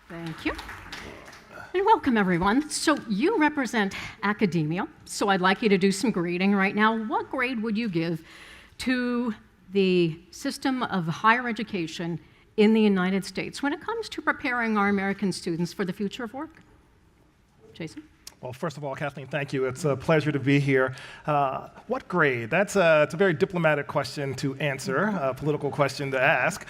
Thank you. And welcome, everyone. So you represent academia, so I'd like you to do some grading right now. What grade would you give to the system of higher education in the United States when it comes to preparing our American students for the future of work? Jason? Well, first of all, Kathleen, thank you. It's a pleasure to be here. What grade? It's a very diplomatic question to answer, a political question to ask.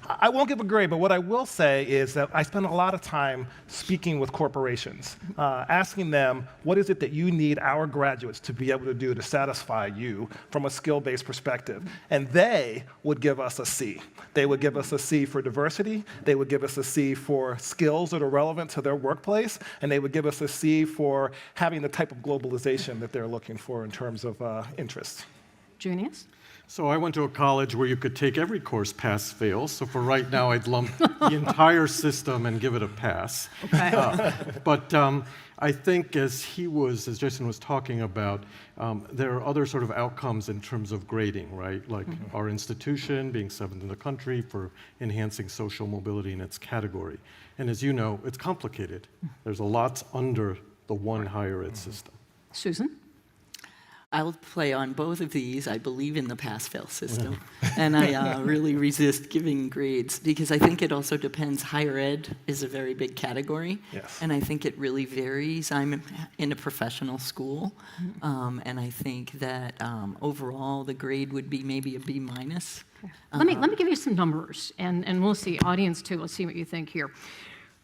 I won't give a grade, but what I will say is that I spend a lot of time speaking with corporations, asking them, what is it that you need our graduates to be able to do to satisfy you from a skill-based perspective? And they would give us a C. They would give us a C for diversity, they would give us a C for skills that are relevant to their workplace, and they would give us a C for having the type of globalization that they're looking for in terms of interests. Junius? So I went to a college where you could take every course pass-fail. So for right now, I'd lump the entire system and give it a pass. Okay. But I think as Jason was talking about, there are other sort of outcomes in terms of grading, right? Like our institution being 7th in the country for enhancing social mobility in its category. And as you know, it's complicated. There's a lot under the one higher ed system. Susan? I'll play on both of these. I believe in the pass-fail system, and I really resist giving grades because I think it also depends. Higher ed is a very big category, Yes. and I think it really varies. I'm in a professional school, and I think that overall the grade would be maybe a B minus. Let me give you some numbers, and we'll see, audience too, let's see what you think here.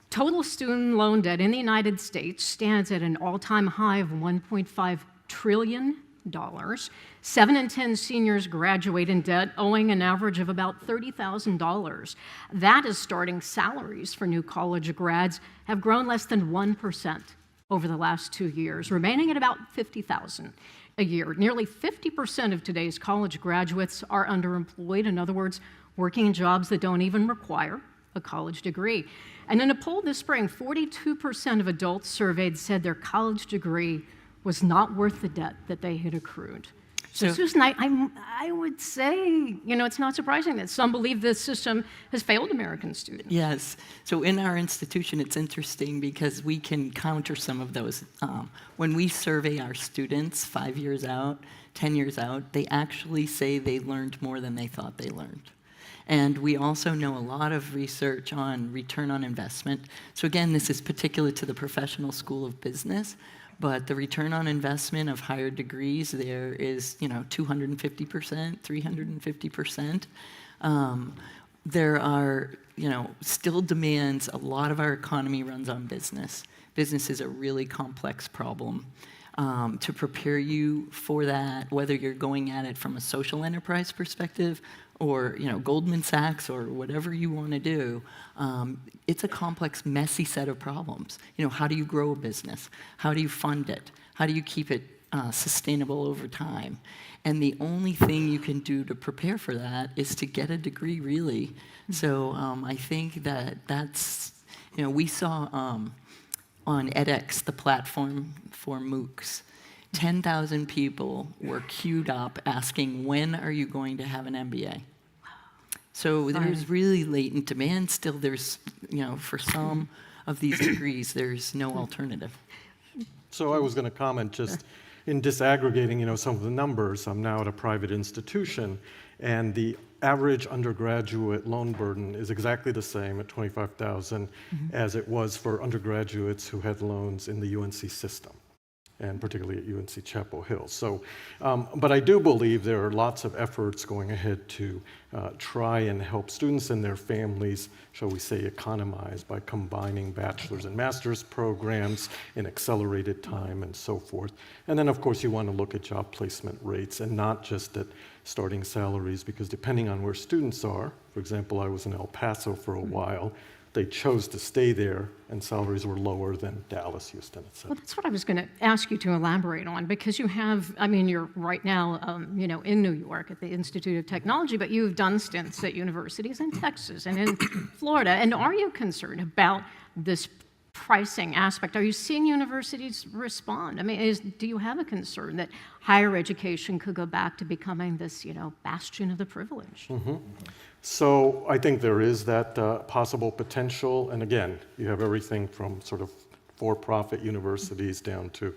Total student loan debt in the United States stands at an all-time high of $1.5 trillion. 7 in 10 seniors graduate in debt, owing an average of about $30,000. That is starting salaries for new college grads have grown less than 1% over the last 2 years, remaining at about $50,000 a year. Nearly 50% of today's college graduates are underemployed, in other words, working in jobs that don't even require a college degree. And in a poll this spring, 42% of adults surveyed said their college degree was not worth the debt that they had accrued. So Susan, I would say, it's not surprising that some believe this system has failed American students. Yes. So in our institution, it's interesting because we can counter some of those. When we survey our students 5 years out, 10 years out, they actually say they learned more than they thought they learned. And we also know a lot of research on return on investment. So again, this is particular to the professional school of business, but the return on investment of higher degrees there is, 250%, 350%. There are, still demands. A lot of our economy runs on business. Business is a really complex problem. To prepare you for that, whether you're going at it from a social enterprise perspective or Goldman Sachs or whatever you want to do, it's a complex, messy set of problems. How do you grow a business? How do you fund it? How do you keep it sustainable over time? And the only thing you can do to prepare for that is to get a degree, really. So I think that's, we saw on edX, the platform for MOOCs, 10,000 people were queued up asking, when are you going to have an MBA? So there's really latent demand. Still, there's, for some of these degrees, there's no alternative. So I was going to comment just in disaggregating, some of the numbers. I'm now at a private institution, and the average undergraduate loan burden is exactly the same at $25,000 as it was for undergraduates who had loans in the UNC system, and particularly at UNC Chapel Hill. So, but I do believe there are lots of efforts going ahead to try and help students and their families, shall we say, economize by combining bachelor's and master's programs in accelerated time and so forth. And then, of course, you want to look at job placement rates and not just at starting salaries, because depending on where students are, for example, I was in El Paso for a while, they chose to stay there, and salaries were lower than Dallas, Houston, et cetera. Well, that's what I was going to ask you to elaborate on, because you have, you're right now, in New York at the Institute of Technology, but you've done stints at universities in Texas and in Florida. And are you concerned about this pricing aspect, are you seeing universities respond? I mean, do you have a concern that higher education could go back to becoming this, bastion of the privileged? So I think there is that possible potential. And again, you have everything from sort of for-profit universities down to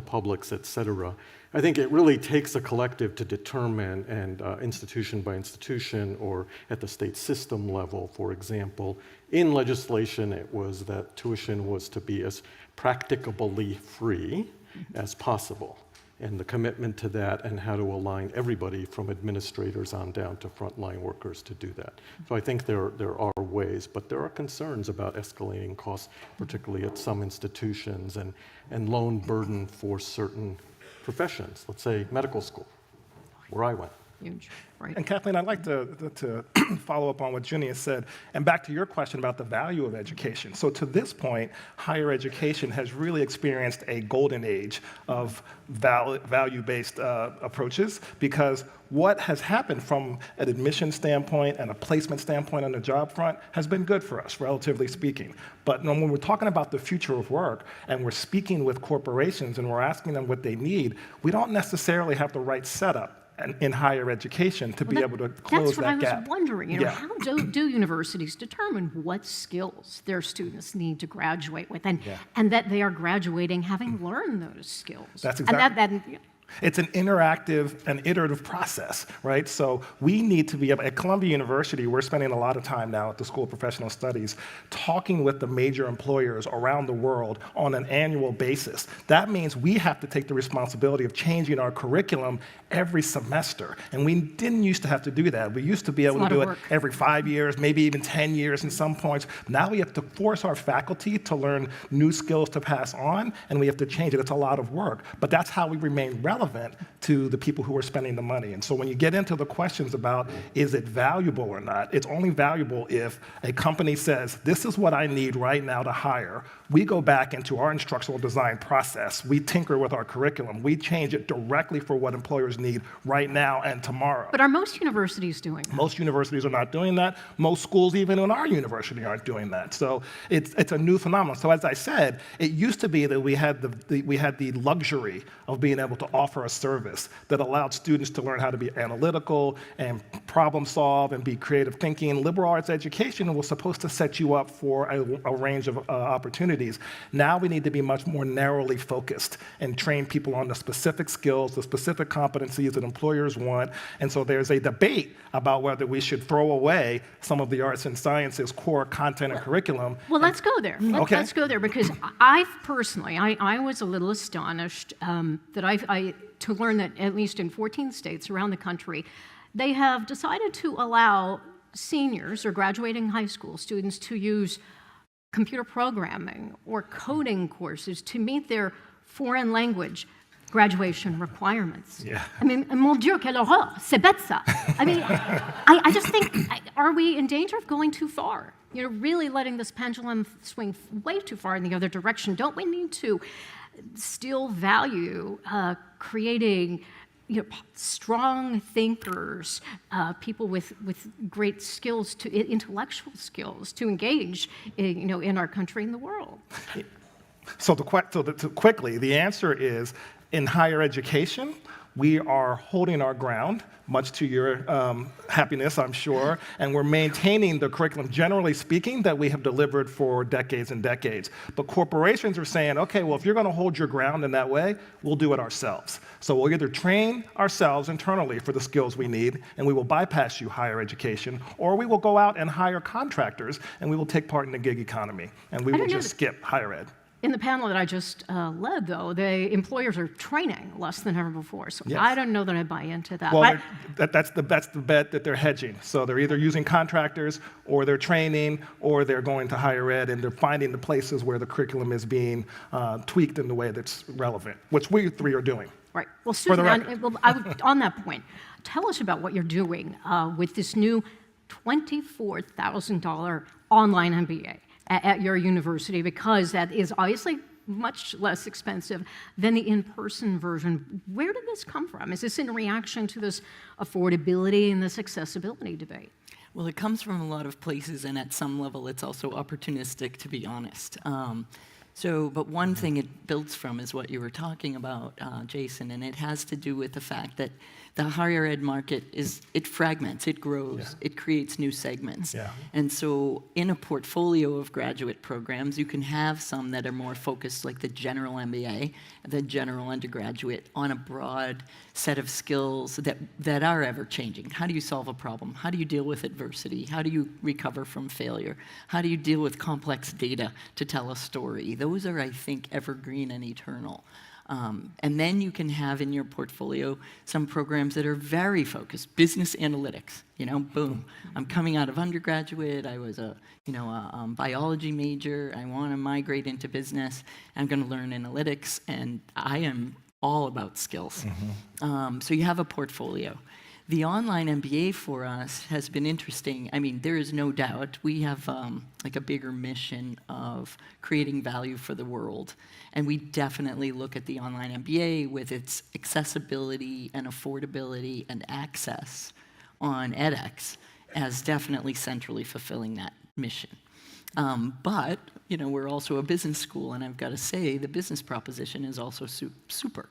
publics, et cetera. I think it really takes a collective to determine, and institution by institution or at the state system level, for example. In legislation, it was that tuition was to be as practicably free as possible. And the commitment to that and how to align everybody from administrators on down to frontline workers to do that. So I think there are ways, but there are concerns about escalating costs, particularly at some institutions, and loan burden for certain professions. Let's say medical school, where I went. Huge, right? And Kathleen, I'd like to follow up on what Junius said, and back to your question about the value of education. So to this point, higher education has really experienced a golden age of value-based approaches, because what has happened from an admission standpoint and a placement standpoint on the job front has been good for us, relatively speaking. But when we're talking about the future of work and we're speaking with corporations and we're asking them what they need, we don't necessarily have the right setup in higher education to be able to close that gap. That's what I was wondering. How do universities determine what skills their students need to graduate with, and that they are graduating having learned those skills? That's exactly. It's an interactive and iterative process, right? So we need to be able, at Columbia University, we're spending a lot of time now at the School of Professional Studies talking with the major employers around the world on an annual basis. That means we have to take the responsibility of changing our curriculum every semester. And we didn't used to have to do that. We used to be able to do it every 5 years, maybe even 10 years in some points. Now we have to force our faculty to learn new skills to pass on, and we have to change it. It's a lot of work, but that's how we remain relevant to the people who are spending the money. And so when you get into the questions about is it valuable or not, it's only valuable if a company says, this is what I need right now to hire. We go back into our instructional design process. We tinker with our curriculum. We change it directly for what employers need right now and tomorrow. But are most universities doing that? Most universities are not doing that. Most schools, even in our university, aren't doing that. So it's a new phenomenon. So as I said, it used to be that we had the luxury of being able to offer a service that allowed students to learn how to be analytical and problem solve and be creative thinking. Liberal arts education was supposed to set you up for a range of opportunities. Now we need to be much more narrowly focused and train people on the specific skills, the specific competencies that employers want. And so there's a debate about whether we should throw away some of the arts and sciences core content and curriculum. Well, let's go there. Let's go there, because I personally was a little astonished to learn that at least in 14 states around the country, they have decided to allow seniors or graduating high school students to use computer programming or coding courses to meet their foreign language graduation requirements. Yeah. I mean, mon Dieu, quelle horreur, c'est bête ça. I mean, I just think, are we in danger of going too far? Really letting this pendulum swing way too far in the other direction. Don't we need to still value creating strong thinkers, people with great skills, intellectual skills, to engage in our country and the world? So quickly, the answer is, in higher education, we are holding our ground, much to your happiness, I'm sure, and we're maintaining the curriculum, generally speaking, that we have delivered for decades and decades. But corporations are saying, okay, well, if you're going to hold your ground in that way, we'll do it ourselves. So we'll either train ourselves internally for the skills we need, and we will bypass you, higher education, or we will go out and hire contractors, and we will take part in the gig economy, and we will just skip higher ed. In the panel that I just led, though, the employers are training less than ever before. So yes. I don't know that I buy into that. Well, that's the bet that they're hedging. So they're either using contractors, or they're training, or they're going to higher ed, and they're finding the places where the curriculum is being tweaked in the way that's relevant, which we three are doing. Right. Well, Susan, on that point, tell us about what you're doing with this new $24,000 online MBA. At your university, because that is obviously much less expensive than the in-person version. Where did this come from? Is this in reaction to this affordability and this accessibility debate? Well, it comes from a lot of places, and at some level, it's also opportunistic, to be honest. But one thing it builds from is what you were talking about, Jason, and it has to do with the fact that the higher ed market it fragments, it grows, it creates new segments. Yeah. And so in a portfolio of graduate programs, you can have some that are more focused, like the general MBA, the general undergraduate, on a broad set of skills that are ever-changing. How do you solve a problem? How do you deal with adversity? How do you recover from failure? How do you deal with complex data to tell a story? Those are, I think, evergreen and eternal. And then you can have in your portfolio some programs that are very focused. Business analytics, boom. I'm coming out of undergraduate. I was a biology major. I want to migrate into business. I'm going to learn analytics, and I am all about skills. So you have a portfolio. The online MBA for us has been interesting. I mean, there is no doubt we have like a bigger mission of creating value for the world. And we definitely look at the online MBA with its accessibility and affordability and access on edX as definitely centrally fulfilling that mission. But, we're also a business school, and I've got to say the business proposition is also super.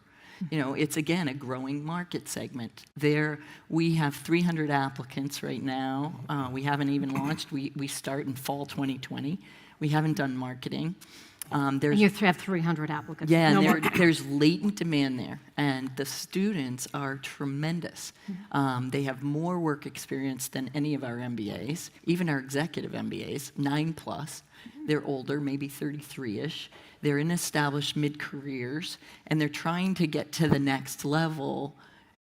It's, again, a growing market segment. There, we have 300 applicants right now. We haven't even launched. We start in fall 2020. We haven't done marketing. You have 300 applicants. Yeah, No and more. there's latent demand there, and the students are tremendous. They have more work experience than any of our MBAs, even our executive MBAs, 9+. They're older, maybe 33-ish. They're in established mid-careers, and they're trying to get to the next level,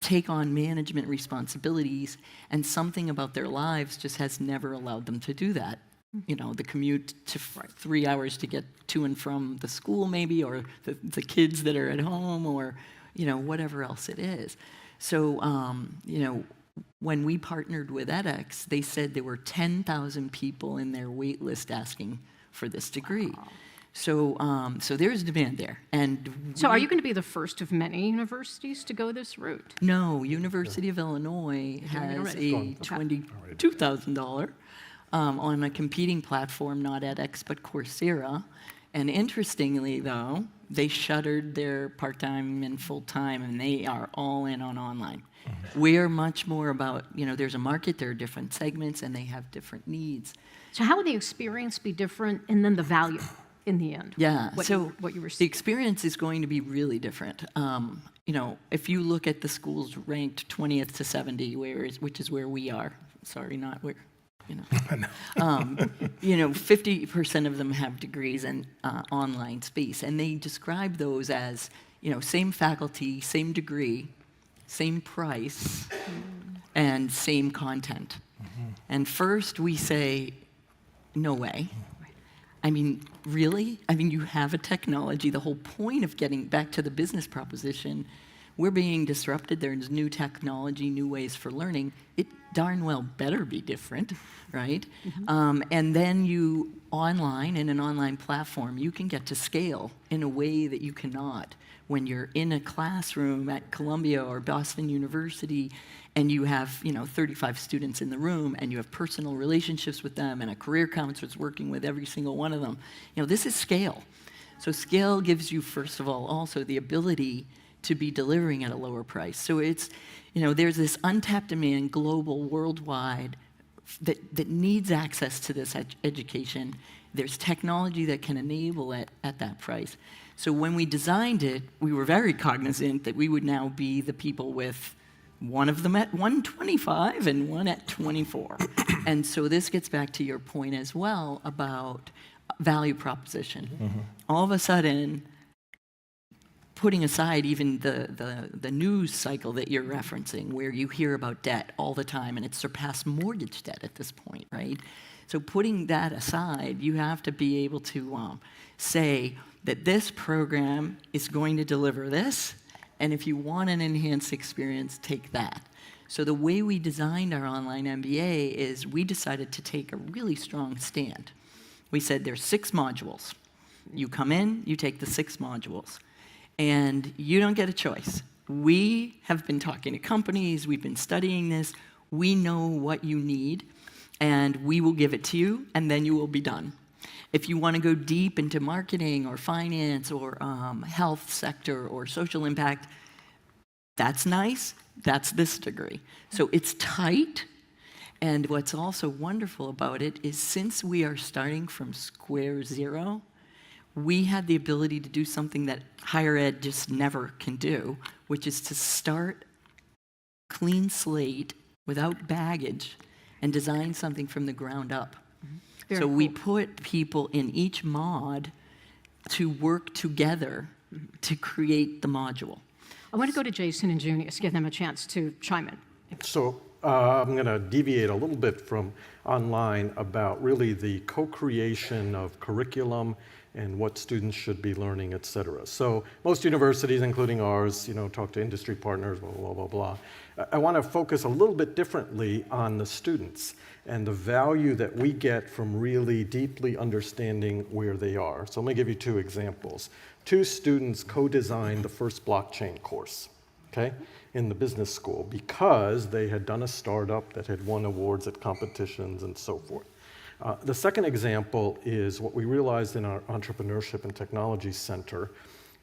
take on management responsibilities, and something about their lives just has never allowed them to do that. The commute to 3 hours to get to and from the school maybe, or the kids that are at home, or, whatever else it is. So, when we partnered with edX, they said there were 10,000 people in their wait list asking for this degree. Wow. So there's demand there. And So are you going to be the first of many universities to go this route? No, University of Illinois has already. a $22,000 on a competing platform, not edX, but Coursera. And interestingly, though, they shuttered their part-time and full-time, and they are all in on online. We're much more about, there's a market, there are different segments, and they have different needs. So how would the experience be different, and then the value in the end? Yeah, What so you were the experience is going to be really different. If you look at the schools ranked 20th to 70, which is where we are, sorry, not where, 50% of them have degrees in online space, and they describe those as, same faculty, same degree, same price, and same content. And first we say, no way. I mean, really? I mean, you have a technology. The whole point of getting back to the business proposition, we're being disrupted. There's new technology, new ways for learning. It darn well better be different, right? And then you online, in an online platform, you can get to scale in a way that you cannot when you're in a classroom at Columbia or Boston University, and you have 35 students in the room, and you have personal relationships with them, and a career counselor's working with every single one of them. This is scale. So scale gives you, first of all, also the ability to be delivering at a lower price. So it's, there's this untapped demand, global, worldwide, that needs access to this education. There's technology that can enable it at that price. So when we designed it, we were very cognizant that we would now be the people with one of them at 125 and one at 24. And so this gets back to your point as well about value proposition. All of a sudden, putting aside even the news cycle that you're referencing, where you hear about debt all the time, and it's surpassed mortgage debt at this point, right? So putting that aside, you have to be able to say that this program is going to deliver this, and if you want an enhanced experience, take that. So the way we designed our online MBA is we decided to take a really strong stand. We said there's 6 modules. You come in, you take the 6 modules. And you don't get a choice. We have been talking to companies, we've been studying this, we know what you need. and we will give it to you, and then you will be done. If you want to go deep into marketing or finance or health sector or social impact, that's nice. That's this degree. So it's tight. And what's also wonderful about it is since we are starting from square zero, we had the ability to do something that higher ed just never can do, which is to start clean slate without baggage and design something from the ground up. So we put people in each mod to work together to create the module. I want to go to Jason and Junius, give them a chance to chime in. So I'm going to deviate a little bit from online about really the co-creation of curriculum and what students should be learning, et cetera. So most universities, including ours, talk to industry partners, blah, blah, blah, blah. I want to focus a little bit differently on the students and the value that we get from really deeply understanding where they are. So let me give you 2 examples. 2 students co-designed the first blockchain course, okay, in the business school because they had done a startup that had won awards at competitions and so forth. The second example is what we realized in our Entrepreneurship and Technology Center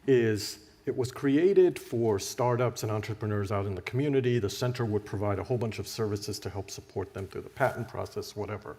is it was created for startups and entrepreneurs out in the community. The center would provide a whole bunch of services to help support them through the patent process, whatever.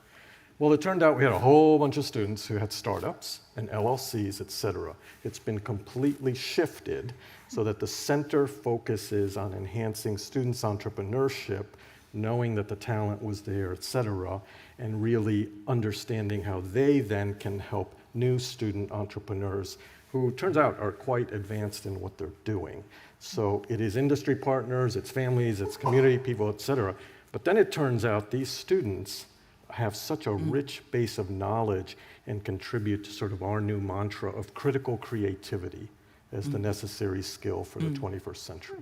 Well, it turned out we had a whole bunch of students who had startups and LLCs, et cetera. It's been completely shifted so that the center focuses on enhancing students' entrepreneurship, knowing that the talent was there, et cetera, and really understanding how they then can help new student entrepreneurs who turns out are quite advanced in what they're doing. So it is industry partners, it's families, it's community people, et cetera. But then it turns out these students have such a rich base of knowledge and contribute to sort of our new mantra of critical creativity as the necessary skill for the 21st century.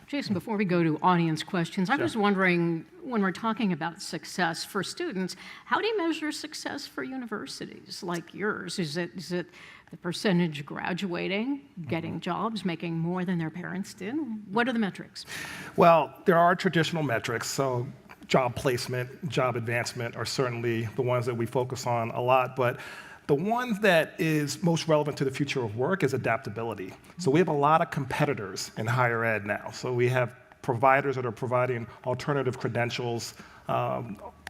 Jason, before we go to audience questions, I was wondering, when we're talking about success for students, how do you measure success for universities like yours? Is it the percentage graduating, getting jobs, making more than their parents did? What are the metrics? Well, there are traditional metrics. So job placement, job advancement are certainly the ones that we focus on a lot. But the one that is most relevant to the future of work is adaptability. So we have a lot of competitors in higher ed now. So we have providers that are providing alternative credentials.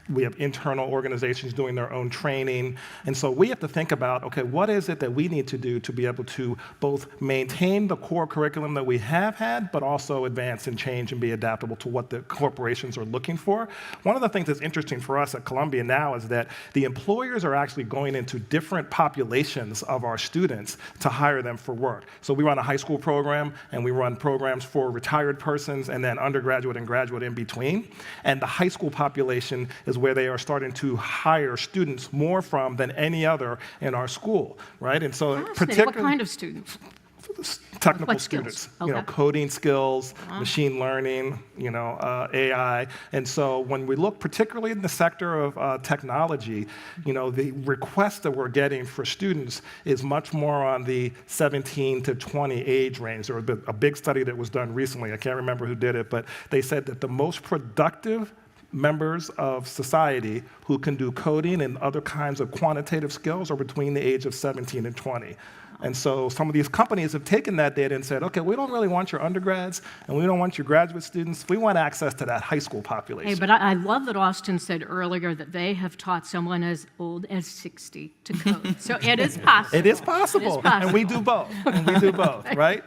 We have internal organizations doing their own training. And so we have to think about, okay, what is it that we need to do to be able to both maintain the core curriculum that we have had, but also advance and change and be adaptable to what the corporations are looking for. One of the things that's interesting for us at Columbia now is that the employers are actually going into different populations of our students to hire them for work. So we run a high school program, and we run programs for retired persons, and then undergraduate and graduate in between. And the high school population is where they are starting to hire students more from than any other in our school, right? And so What kind of students? Technical What skills? students, Okay. coding skills, machine learning, AI. And so when we look particularly in the sector of technology, the request that we're getting for students is much more on the 17 to 20 age range. There was a big study that was done recently. I can't remember who did it, but they said that the most productive members of society who can do coding and other kinds of quantitative skills are between the age of 17 and 20. And so some of these companies have taken that data and said, okay, we don't really want your undergrads and we don't want your graduate students. We want access to that high school population. Hey, but I love that Austin said earlier that they have taught someone as old as 60 to code. So it is possible. It is possible. And we do both. And we do both, right?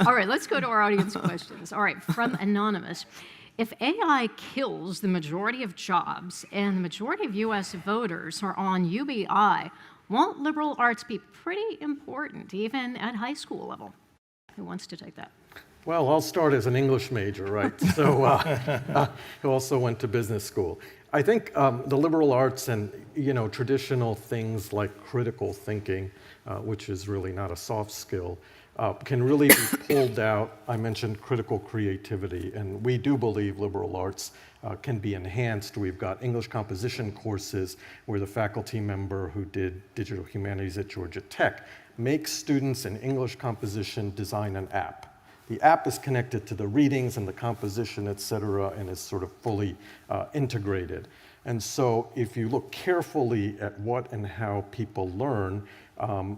All right, let's go to our audience questions. All right, from Anonymous. If AI kills the majority of jobs and the majority of U.S. voters are on UBI, won't liberal arts be pretty important, even at high school level? Who wants to take that? Well, I'll start as an English major, right? So who also went to business school. I think the liberal arts and traditional things like critical thinking, which is really not a soft skill, can really be pulled out. I mentioned critical creativity, and we do believe liberal arts can be enhanced. We've got English composition courses where the faculty member who did digital humanities at Georgia Tech makes students in English composition design an app. The app is connected to the readings and the composition, et cetera, and is sort of fully integrated. And so if you look carefully at what and how people learn,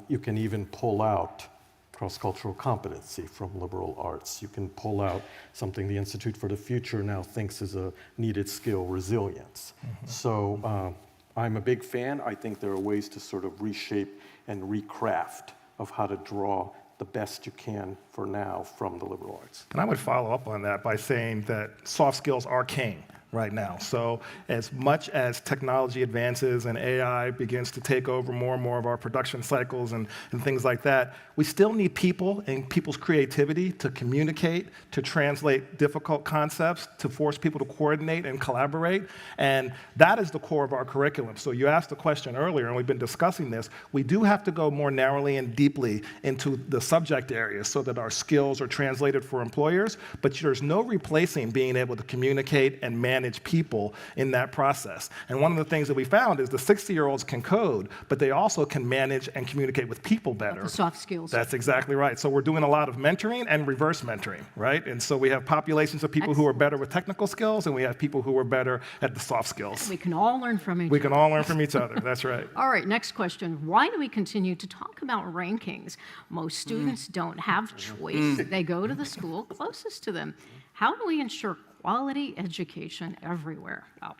you can even pull out cross-cultural competency from liberal arts. You can pull out something the Institute for the Future now thinks is a needed skill, resilience. So I'm a big fan. I think there are ways to sort of reshape and recraft of how to draw the best you can for now from the liberal arts. And I would follow up on that by saying that soft skills are king right now. So as much as technology advances and AI begins to take over more and more of our production cycles and things like that, we still need people and people's creativity to communicate, to translate difficult concepts, to force people to coordinate and collaborate. And that is the core of our curriculum. So you asked the question earlier, and we've been discussing this, we do have to go more narrowly and deeply into the subject areas so that our skills are translated for employers, but there's no replacing being able to communicate and manage people in that process. And one of the things that we found is the 60-year-olds can code, but they also can manage and communicate with people better. The soft skills. That's exactly right. So we're doing a lot of mentoring and reverse mentoring, right? And so we have populations of people who are better with technical skills, and we have people who are better at the soft skills. We can all learn from each other. We can all learn from each other. That's right. All right, next question. Why do we continue to talk about rankings? Most students don't have choice. They go to the school closest to them. How do we ensure quality education everywhere? Oh.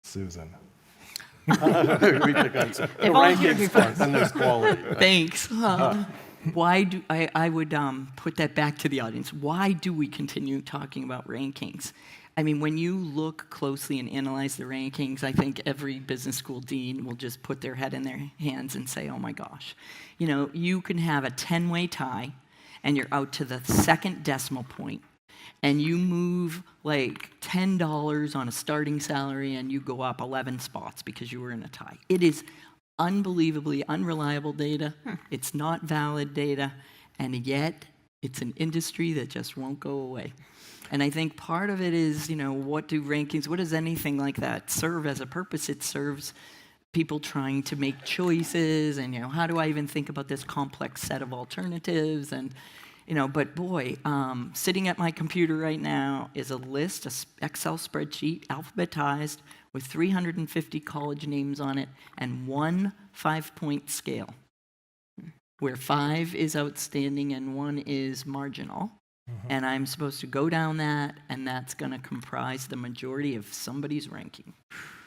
Susan. We pick on the rankings part, then there's quality. Thanks. Why do I would put that back to the audience. Why do we continue talking about rankings? I mean, when you look closely and analyze the rankings, I think every business school dean will just put their head in their hands and say, oh my gosh. You know, you can have a 10-way tie, and you're out to the second decimal point, and you move like $10 on a starting salary, and you go up 11 spots because you were in a tie. It is unbelievably unreliable data. It's not valid data, and yet it's an industry that just won't go away. And I think part of it is, you know, what does anything like that serve as a purpose? It serves people trying to make choices, and, you know, how do I even think about this complex set of alternatives? And, you know, but boy, sitting at my computer right now is a list, an Excel spreadsheet, alphabetized, with 350 college names on it, and one 5-point scale, where 5 is outstanding and 1 is marginal. And I'm supposed to go down that, and that's going to comprise the majority of somebody's ranking.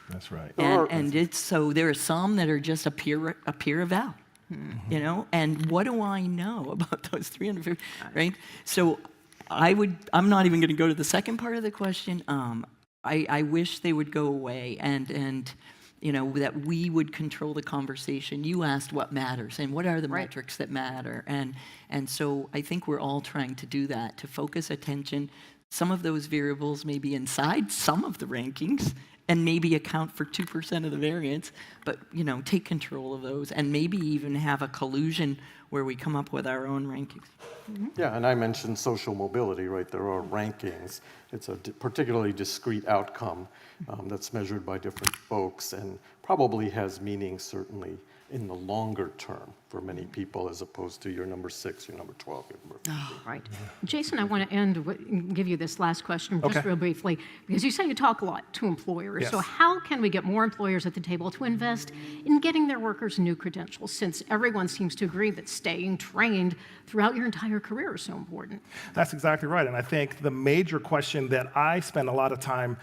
That's right. And it's so there are some that are just a peer eval, you know. And what do I know about those 350? Right. So I'm not even going to go to the second part of the question. I wish they would go away, and you know, that we would control the conversation. You asked what matters and what are the metrics that matter, and so I think we're all trying to do that, to focus attention. Some of those variables may be inside some of the rankings and maybe account for 2% of the variance, but, you know, take control of those and maybe even have a collusion where we come up with our own rankings. Yeah, and I mentioned social mobility, right? There are rankings. It's a particularly discrete outcome that's measured by different folks and probably has meaning certainly in the longer term for many people, as opposed to your number 6, your number 12, your number 15. Right. Jason, I want to give you this last question just real briefly, because you say you talk a lot to employers. Yes. So how can we get more employers at the table to invest in getting their workers new credentials, since everyone seems to agree that staying trained throughout your entire career is so important? That's exactly right. And I think the major question that I spend a lot of time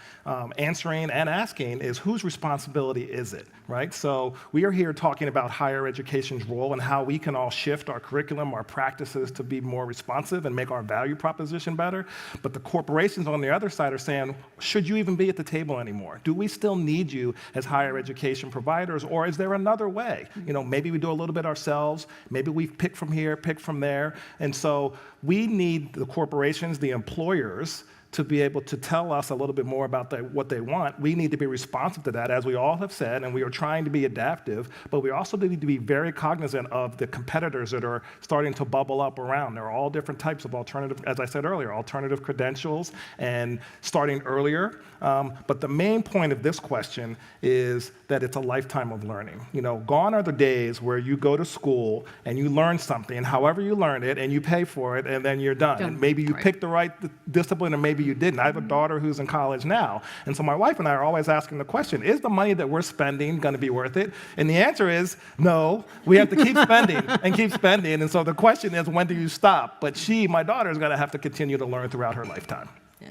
answering and asking is, whose responsibility is it, right? So we are here talking about higher education's role and how we can all shift our curriculum, our practices to be more responsive and make our value proposition better. But the corporations on the other side are saying, should you even be at the table anymore? Do we still need you as higher education providers, or is there another way? You know, maybe we do a little bit ourselves, maybe we pick from here, pick from there. And so we need the corporations, the employers, to be able to tell us a little bit more about what they want. We need to be responsive to that, as we all have said, and we are trying to be adaptive, but we also need to be very cognizant of the competitors that are starting to bubble up around. There are all different types of alternative, as I said earlier, alternative credentials and starting earlier. But the main point of this question is that it's a lifetime of learning. You know, gone are the days where you go to school and you learn something, however you learn it, and you pay for it, and then you're done. And maybe you pick the right discipline, and maybe maybe you didn't. I have a daughter who's in college now. And so my wife and I are always asking the question, is the money that we're spending going to be worth it? And the answer is no. We have to keep spending and keep spending. And so the question is, when do you stop? But my daughter, is going to have to continue to learn throughout her lifetime. Yeah.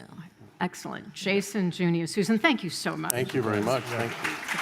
Excellent. Jason, Junius, Susan, thank you so much. Thank you very much. Thank you.